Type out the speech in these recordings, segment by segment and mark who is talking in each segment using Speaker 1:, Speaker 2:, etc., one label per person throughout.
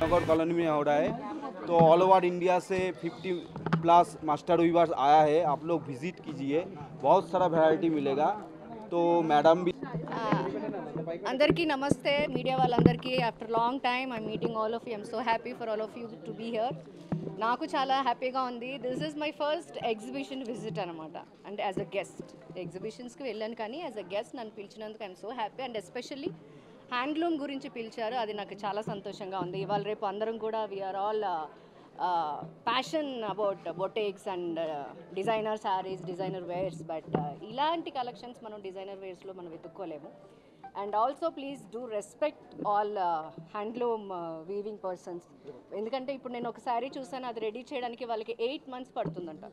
Speaker 1: नगर colony में हो रहा है, तो ऑल ओवर इंडिया से 50 प्लस मास्टर वीवर्स आया है। आप लोग विजिट कीजिए, बहुत सारा वैरायटी मिलेगा। तो मैडम भी
Speaker 2: అందరికీ నమస్తే మీడియా వాళ్ళందరికీ after long time I meeting all of you I'm so happy for all of you to be here. నాకు చాలా హ్యాపీగా ఉంది. This is my first exhibition visit అనమాట. అండ్ యాజ్ అ గెస్ట్ ఎగ్జిబిషన్స్కి వెళ్ళాను, కానీ యాజ్ అ గెస్ట్ నన్ను పిలిచినందుకు I'm so happy. And especially handloom గురించి పిలిచారు, అది నాకు చాలా సంతోషంగా ఉంది. ఇవాళ రేపు అందరం కూడా we're all passion about boutiques and designer saris, designer wears. But ఇలాంటి కలెక్షన్స్ మనం డిజైనర్ వేర్స్లో మనం వెతుక్కోలేము. And also please do respect all handloom weaving persons. ఎందుకంటే ఇప్పుడు నేను ఒక శారీ చూసాను, అది రెడీ చేయడానికి వాళ్ళకి 8 months పడుతుందంట.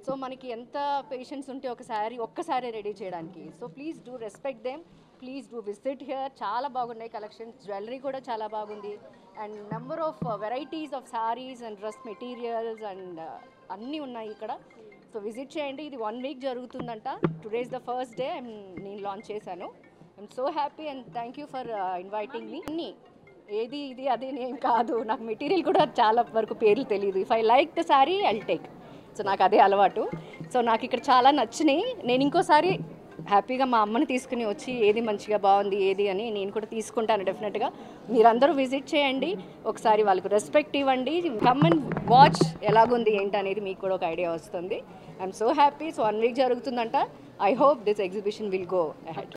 Speaker 2: సో మనకి ఎంత పేషెన్స్ ఉంటే ఒక శారీ ఒక్కసారి రెడీ చేయడానికి. So please do respect them, please do visit here. చాలా బాగున్నాయి కలెక్షన్స్, జ్యువెలరీ కూడా చాలా బాగుంది. And number of varieties of saris and dress materials and అన్నీ ఉన్నాయి ఇక్కడ. సో విజిట్ చేయండి. ఇది 1 week జరుగుతుందంట. Today is the first day నేను లాంచ్ చేశాను. I'm so happy and thank you for inviting me. అన్నీ ఏది ఇది అదే ఏం కాదు, నాకు మెటీరియల్ కూడా చాలా వరకు పేర్లు తెలియదు. If I like the sari I'll take. So నాకు అదే అలవాటు. సో నాకు ఇక్కడ చాలా నచ్చినాయి. నేను ఇంకోసారి హ్యాపీగా మా అమ్మని తీసుకుని వచ్చి ఏది మంచిగా బాగుంది ఏది అని నేను కూడా తీసుకుంటాను డెఫినెట్గా. మీరందరూ విజిట్ చేయండి, ఒకసారి వాళ్ళకు రెస్పెక్ట్ ఇవ్వండి. కమ్ అండ్ వాచ్ ఎలాగుంది ఏంటి అనేది మీకు కూడా ఒక ఐడియా వస్తుంది. I'm so happy. So 1 week జరుగుతుందంట. I hope this exhibition will go ahead.